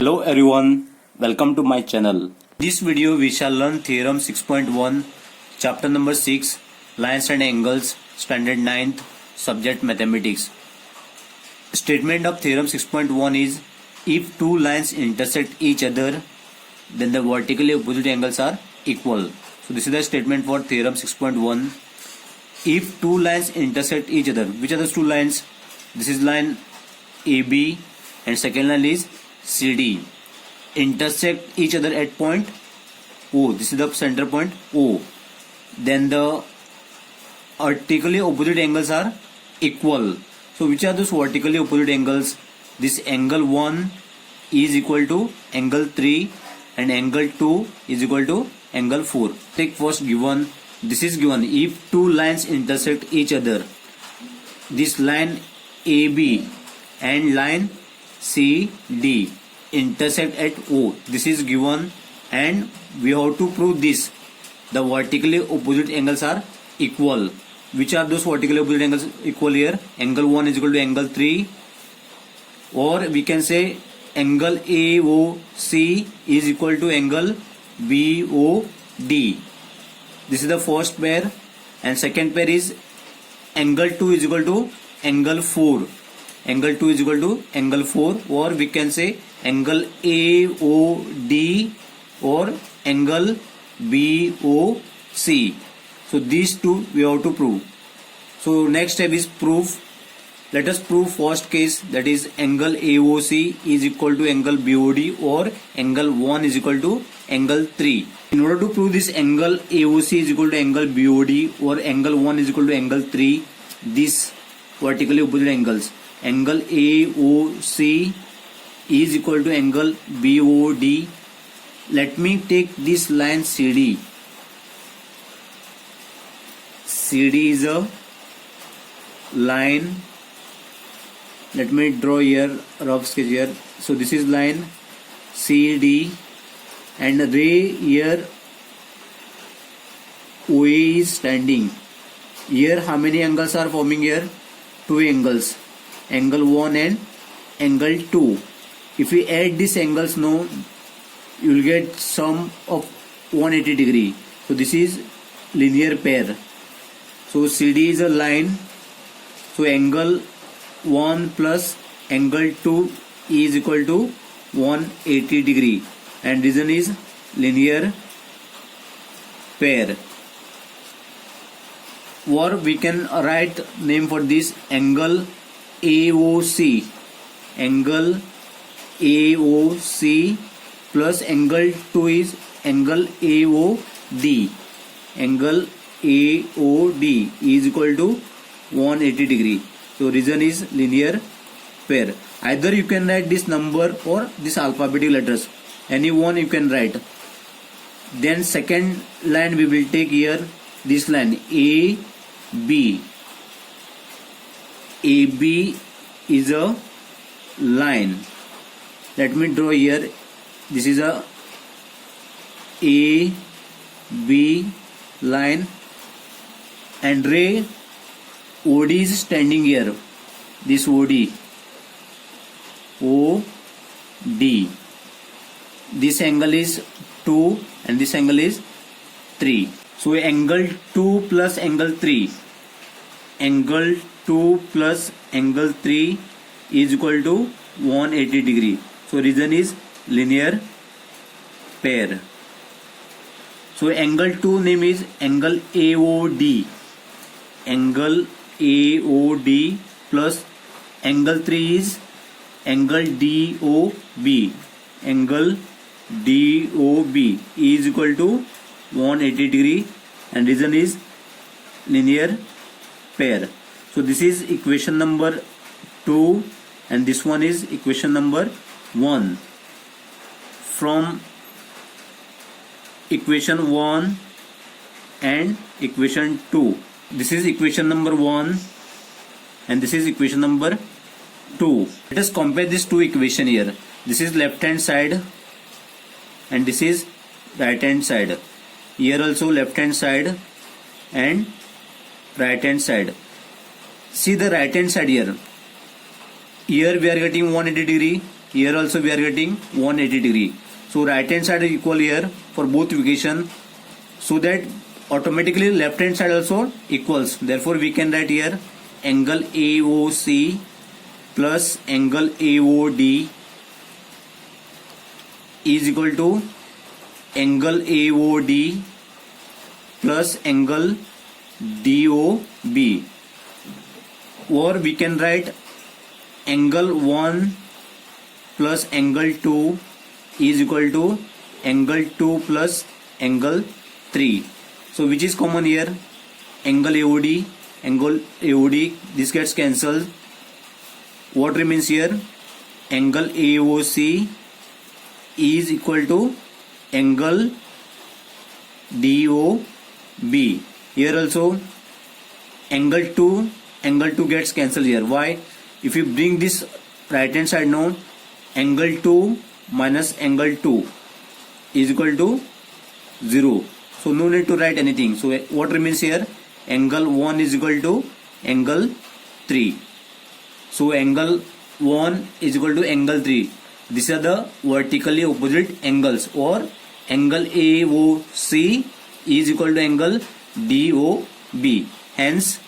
Hello everyone, welcome to my channel. This video we shall learn theorem 6.1, chapter number 6, lines and angles, standard 9th, subject mathematics. Statement of theorem 6.1 is, if two lines intersect each other, then the vertically opposite angles are equal. So this is the statement for theorem 6.1. If two lines intersect each other, which are those two lines? This is line AB and second line is CD. Intersect each other at point O. This is the center point O. Then the vertically opposite angles are equal. So which are those vertically opposite angles? This angle 1 is equal to angle 3 and angle 2 is equal to angle 4. Take first given. This is given. If two lines intersect each other, this line AB and line CD intersect at O. This is given and we have to prove this. The vertically opposite angles are equal. Which are those vertically opposite angles equal here? Angle 1 is equal to angle 3, or we can say angle AOC is equal to angle BOD. This is the first pair, and second pair is angle 2 is equal to angle 4. Angle 2 is equal to angle 4, or we can say angle AOD or angle BOC. So these two we have to prove. So next step is proof. Let us prove first case, that is angle AOC is equal to angle BOD or angle 1 is equal to angle 3. In order to prove this angle AOC is equal to angle BOD or angle 1 is equal to angle 3, these vertically opposite angles, angle AOC is equal to angle BOD. Let me take this line CD. CD is a line. Let me draw here rough sketch here. So this is line CD and ray here OA is standing. Here how many angles are forming here? Two angles, angle 1 and angle 2. If we add these angles now, you will get sum of 180 degree. So this is linear pair. So CD is a line. So angle 1 plus angle 2 is equal to 180 degree, and reason is linear pair. Or we can write name for this angle AOC. Angle AOC plus angle 2 is angle AOD. Angle AOD is equal to 180 degree. So reason is linear pair. Either you can write this number or this alphabetic letters. Any one you can write. Then second line we will take here this line AB. AB is a line. Let me draw here. This is a AB line and ray OD is standing here. This OD. This angle is 2 and this angle is 3. So angle 2 plus angle 3. Angle 2 plus angle 3 is equal to 180 degree. So reason is linear pair. So angle 2 name is angle AOD. Angle AOD plus angle 3 is angle DOB. Angle DOB is equal to 180 degree, and reason is linear pair. So this is equation number 2 and this one is equation number 1. From equation 1 and equation 2. This is equation number 1 and this is equation number 2. Let us compare these two equations here. This is left hand side and this is right hand side. Here also left hand side and right hand side. See the right hand side here. Here we are getting 180 degree Here also we are getting 180 degree. So right hand side is equal here for both equation. So that automatically left hand side also equals. Therefore we can write here angle AOC plus angle AOD is equal to angle AOD plus angle DOB, or we can write angle 1 plus angle 2 is equal to angle 2 plus angle 3. So which is common here? Angle AOD, this gets cancelled. What remains here? Angle AOC is equal to angle DOB. Here also angle 2 gets cancelled here. Why? If you bring this right hand side now, angle 2 minus angle 2 is equal to 0. So no need to write anything. So what remains here? Angle 1 is equal to angle 3. So angle 1 is equal to angle 3. These are the vertically opposite angles, or angle AOC is equal to angle DOB. Hence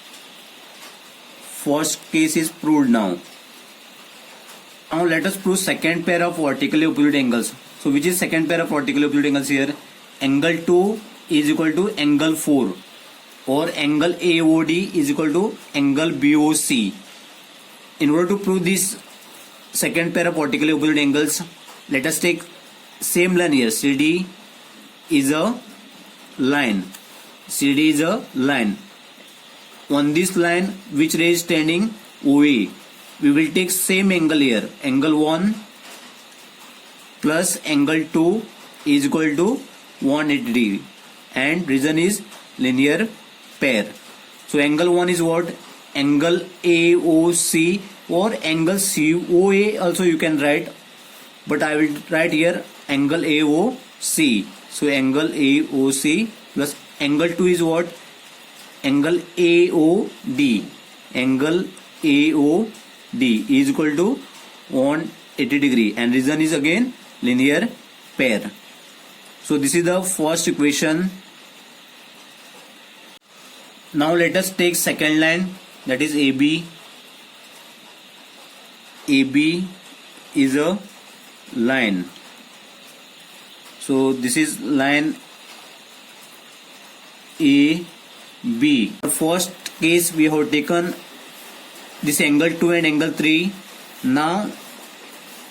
first case is proved now. Now let us prove second pair of vertically opposite angles. So which is second pair of vertically opposite angles here? Angle 2 is equal to angle 4, or angle AOD is equal to angle BOC. In order to prove this second pair of vertically opposite angles, let us take same line here. CD is a line. CD is a line. On this line, which ray is standing? OA. We will take same angle here. Angle 1 plus angle 2 is equal to 180 degree. And reason is linear pair. So angle 1 is what? Angle AOC, or angle COA also you can write. But I will write here angle AOC. So angle AOC plus angle 2 is what? Angle AOD. Angle AOD is equal to 180 degree, and reason is again linear pair. So this is the first equation. Now let us take second line, that is AB. AB is a line. So this is line AB. For first case we have taken this angle 2 and angle 3. Now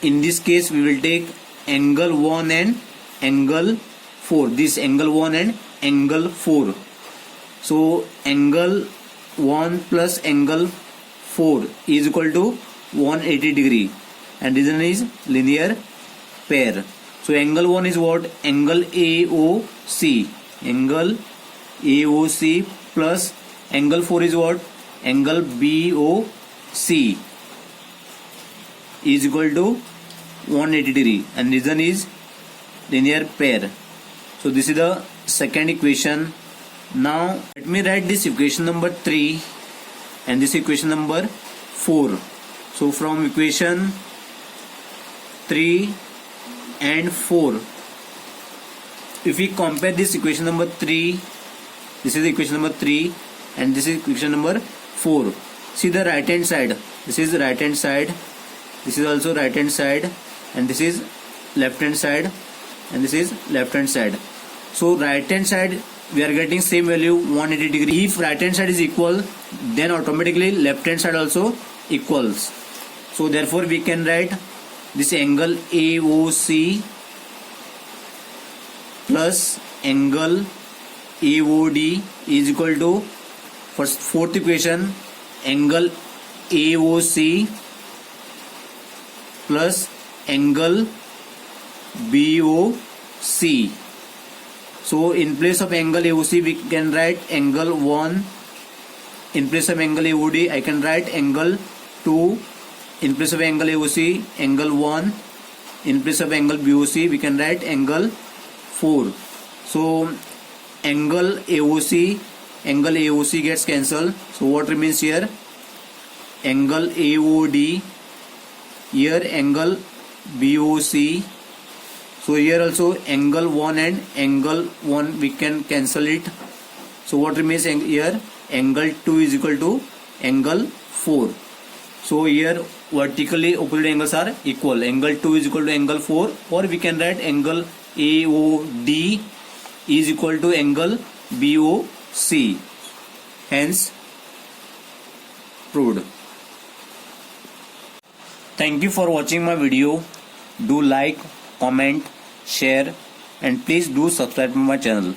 in this case we will take angle 1 and angle 4. This angle 1 and angle 4. So angle 1 plus angle 4 is equal to 180 degree, and reason is linear pair. So angle 1 is what? Angle AOC. Angle AOC plus angle 4 is what? Angle BOC is equal to 180 degree, and reason is linear pair. So this is the second equation. Now let me write this equation number 3 and this equation number 4. So from equation 3 and 4, if we compare this equation number 3, this is equation number 3 and this is equation number 4. See the right hand side. This is right hand side. This is also right hand side, and this is left hand side, and this is left hand side. So right hand side we are getting same value 180 degree. If right hand side is equal, then automatically left hand side also equals. So therefore we can write this angle AOC plus angle AOD is equal to, first fourth equation, angle AOC plus angle BOC. So in place of angle AOC we can write angle 1. In place of angle AOD I can write angle 2. In place of angle AOC angle 1. In place of angle BOC we can write angle 4. So angle AOC gets cancelled. So what remains here? Angle AOD. Here angle BOC. So here also angle 1 and angle 1 we can cancel it. So what remains here? Angle 2 is equal to angle 4. So here vertically opposite angles are equal. Angle 2 is equal to angle 4, or we can write angle AOD is equal to angle BOC. Hence proved. Thank you for watching my video. Do like, comment, share, and please do subscribe to my channel.